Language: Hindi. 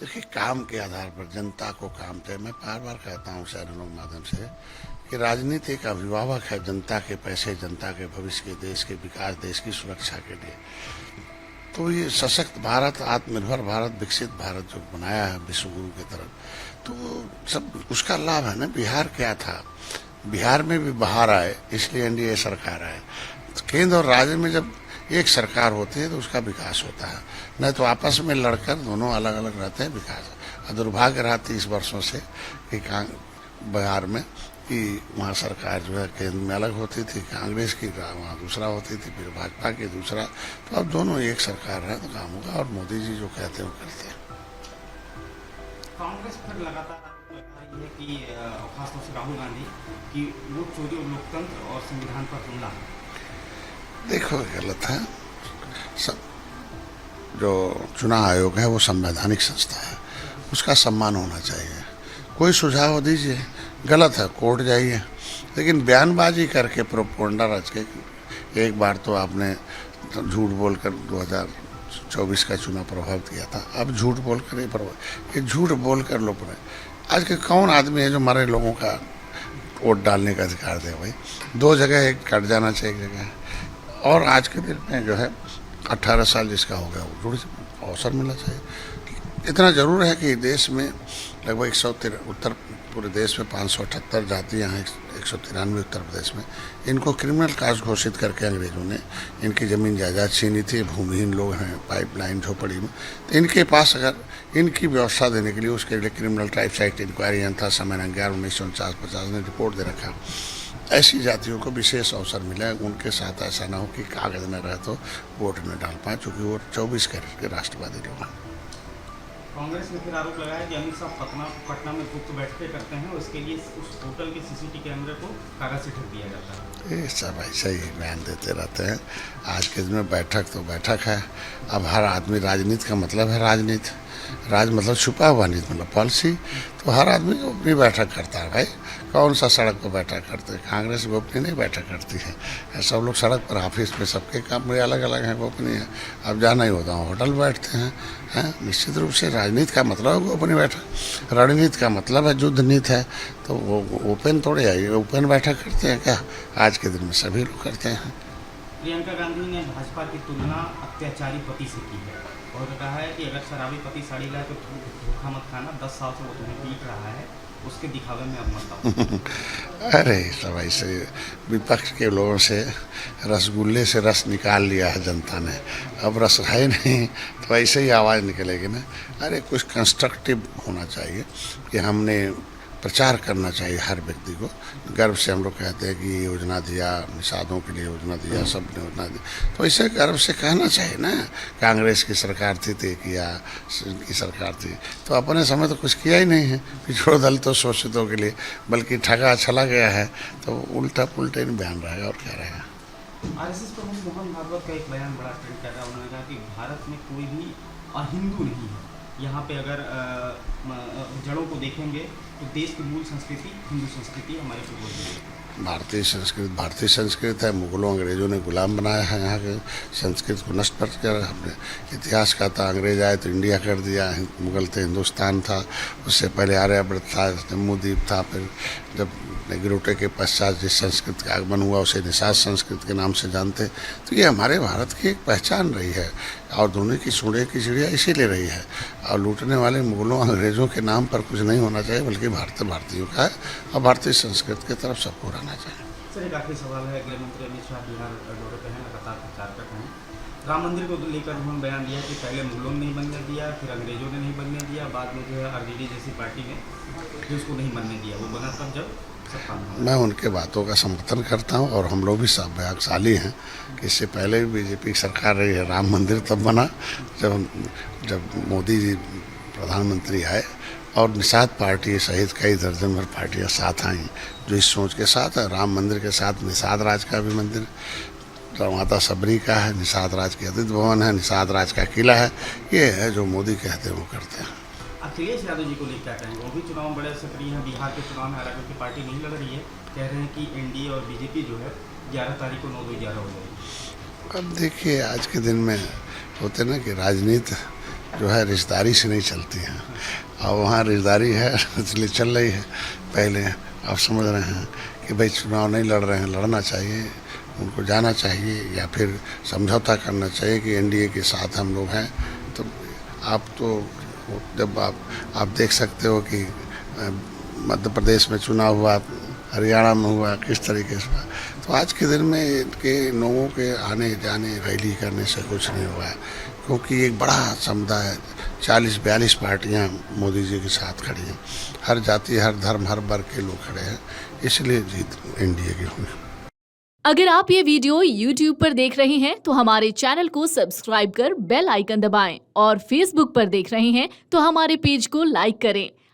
देखिए, काम के आधार पर जनता को काम चाहिए। मैं बार बार कहता हूँ चैनलों के माध्यम से कि राजनीति एक अभिभावक है जनता के पैसे, जनता के भविष्य के, देश के विकास, देश की सुरक्षा के लिए। तो ये सशक्त भारत, आत्मनिर्भर भारत, विकसित भारत जो बनाया है विश्व गुरु की तरफ, तो सब उसका लाभ है ना। बिहार क्या था, बिहार में भी बाहर आए, इसलिए एनडीए सरकार आए। तो केंद्र और राज्य में जब एक सरकार होती है तो उसका विकास होता है, नहीं तो आपस में लड़कर दोनों अलग अलग रहते हैं। विकास और दुर्भाग्य रहा 30 वर्षों से कि बिहार में कि वहाँ सरकार जो है केंद्र में अलग होती थी, कांग्रेस की वहाँ दूसरा होती थी, फिर भाजपा की दूसरा। तो अब दोनों एक सरकार है तो काम होगा, और मोदी जी जो कहते हैं वो करते हैं। कांग्रेस पर लगातार आरोप लगा रही है कि खासतौर से राहुल गांधी की वोट चोरी और लोकतंत्र और संविधान पर हमला है। देखो, गलत है। सब जो चुनाव आयोग है वो संवैधानिक संस्था है, उसका सम्मान होना चाहिए। कोई सुझाव दीजिए, गलत है कोर्ट जाइए, लेकिन बयानबाजी करके प्रोपोगंडा रच के, एक बार तो आपने झूठ बोलकर 2024 का चुनाव प्रभावित किया था, अब झूठ बोलकर ही प्रभावित, ये झूठ बोलकर लोग आज के कौन आदमी है जो मरे लोगों का वोट डालने का अधिकार दे? भाई, दो जगह एक कट जाना चाहिए, एक जगह। और आज के दिन में जो है 18 साल जिसका हो गया वो जुड़ अवसर मिलना चाहिए। इतना जरूर है कि देश में लगभग 113 उत्तर पूरे देश में 578 जातियाँ हैं, 193 उत्तर प्रदेश में। इनको क्रिमिनल कास्ट घोषित करके अंग्रेजों ने इनकी ज़मीन जायदाद छीनी थी। भूमिहीन लोग हैं, पाइपलाइन झोपड़ी में, तो इनके पास अगर इनकी व्यवस्था देने के लिए उसके लिए क्रिमिनल ट्राइब्स एक्ट इंक्वायरी था समय 11/1949-50 ने रिपोर्ट दे रखा। ऐसी जातियों को विशेष अवसर मिला, उनके साथ ऐसा ना हो कि कागज न रहे तो वोट न डाल पाए, चूँकि वो 24 कैरेट के राष्ट्रवादी लोग हैं। कांग्रेस ने फिर आरोप लगाया कि अमित शाह पटना में गुप्त बैठकें करते हैं और इसके लिए उस होटल के सीसीटीवी कैमरे को कागज से ढक दिया जाता है। ये सब ऐसे ही बयान देते रहते हैं। आज के दिन में बैठक तो बैठक है। अब हर आदमी, राजनीति का मतलब है राजनीति, राज मतलब छुपा हुआ, नीति मतलब पॉलिसी। तो हर आदमी अपनी बैठक करता है। भाई, कौन सा सड़क पर बैठक करते हैं? कांग्रेस गोपनीय नहीं बैठक करती है। सब लोग सड़क पर, ऑफिस में, सबके काम अलग अलग हैं, गोपनीय है। अब जाना ही होता है, होटल बैठते हैं। निश्चित रूप से राजनीति का मतलब है गोपनीय बैठक, रणनीति का मतलब है युद्ध नीति है। तो वो ओपन थोड़े आई, ओपन बैठक करते हैं क्या? आज के दिन में सभी लोग करते हैं। प्रियंका गांधी ने भाजपा की तुलना अत्याचारी पति से की है और कहा है कि अगर शराबी पति साड़ी लाए तो धोखा मत खाना, 10 साल से वो तुम्हें पीट रहा है, उसके दिखावे में अब मत आओ। अरे, सब ऐसे विपक्ष के लोगों से रसगुल्ले से रस निकाल लिया है जनता ने, अब रस है नहीं, तो ऐसे ही आवाज़ निकलेगी ना। अरे, कुछ कंस्ट्रक्टिव होना चाहिए कि हमने प्रचार करना चाहिए हर व्यक्ति को। गर्व से हम लोग कहते हैं कि ये योजना दिया, निषादों के लिए योजना दिया, सब ने योजना दी, तो ऐसे गर्व से कहना चाहिए ना। कांग्रेस की सरकार थी तो किया, की सरकार थी तो अपने समय तो कुछ किया ही नहीं है पिछड़ो दलितों शोषितों के लिए, बल्कि ठगा छला गया है। तो उल्टा पुल्टे नहीं बयान रहेगा और क्या रहेगा। आरएसएस प्रमुख मोहन भागवत का एक बयान बड़ा ट्रेंड कर रहा है। उन्होंने कहा कि भारत में कोई भी अहिंदू नहीं है। यहाँ पे अगर जड़ों को देखेंगे तो देश की मूल संस्कृति हिंदू संस्कृति हमारे पूर्वजों की। भारतीय संस्कृत है। मुगलों अंग्रेजों ने गुलाम बनाया है, यहाँ के संस्कृत को नष्ट कर हमने। इतिहास का था, अंग्रेज आए तो इंडिया कर दिया, मुगल थे हिंदुस्तान था, उससे पहले आर्यभट्ट था, जम्मूद्वीप था, फिर जब नेग्रोटे के पश्चात जिस संस्कृत का आगमन हुआ उसे निषाद संस्कृत के नाम से जानते। तो ये हमारे भारत की एक पहचान रही है, और दोनों की सूढ़े की चिड़िया इसीलिए रही है। और लूटने वाले मुगलों अंग्रेजों के नाम पर कुछ नहीं होना चाहिए, बल्कि भारतीयों का है, और भारतीय संस्कृति की तरफ सबको रहना चाहिए। सर, एक आखिरी सवाल है। गृह मंत्री अमित शाह बिहार दौरे पर हैं, लगातार प्रचार कर रहे हैं। राम मंदिर को लेकर उन्होंने बयान दिया कि पहले मुगलों ने नहीं बनने दिया, फिर अंग्रेजों ने नहीं बनने दिया, बाद में जो है आरजेडी जैसी पार्टी ने फिर उसको नहीं बनने दिया। वो बना तब जब सब काम हुआ। मैं उनके बातों का समर्थन करता हूं, और हम लोग भी भाग्यशाली हैं कि इससे पहले भी बीजेपी की सरकार रही है। राम मंदिर तब बना जब मोदी जी प्रधानमंत्री आए, और निषाद पार्टी सहित कई दर्जन भर पार्टियाँ साथ आईं जो इस सोच के साथ है। राम मंदिर के साथ निषाद राज का भी मंदिर, माता सबरी का है, निषाद राज की अतिथि भवन है, निषाद राज का किला है। ये है जो मोदी कहते हैं वो करते हैं। अखिलेश यादव जी को लेकर क्या कहेंगे? वो भी चुनाव में बड़े सक्रिय हैं। बिहार के चुनाव में हालांकि उनकी पार्टी नहीं लड़ रही है, कह रहे हैं कि एनडीए और बीजेपी जो है 11 तारीख को 9-2-11 हो जाएगी। अब देखिए, आज के दिन में होते ना कि राजनीति जो है रिश्तेदारी से नहीं चलती हैं, और वहाँ रिश्तेदारी है इसलिए चल रही है। पहले आप समझ रहे हैं कि भाई चुनाव नहीं लड़ रहे हैं, लड़ना चाहिए, उनको जाना चाहिए या फिर समझौता करना चाहिए कि एनडीए के साथ हम लोग हैं। तो आप तो जब आप देख सकते हो कि मध्य प्रदेश में चुनाव हुआ, हरियाणा में हुआ, किस तरीके से हुआ। तो आज के दिन में इनके लोगों के आने जाने रैली करने से कुछ नहीं हुआ है, क्योंकि एक बड़ा समुदाय 40-42 पार्टियां मोदी जी के साथ खड़ी हैं, हर जाति, हर धर्म, हर वर्ग के लोग खड़े हैं, इसलिए जीत एनडीए की हुई। अगर आप ये वीडियो YouTube पर देख रहे हैं तो हमारे चैनल को सब्सक्राइब कर बेल आइकन दबाएं, और Facebook पर देख रहे हैं तो हमारे पेज को लाइक करें।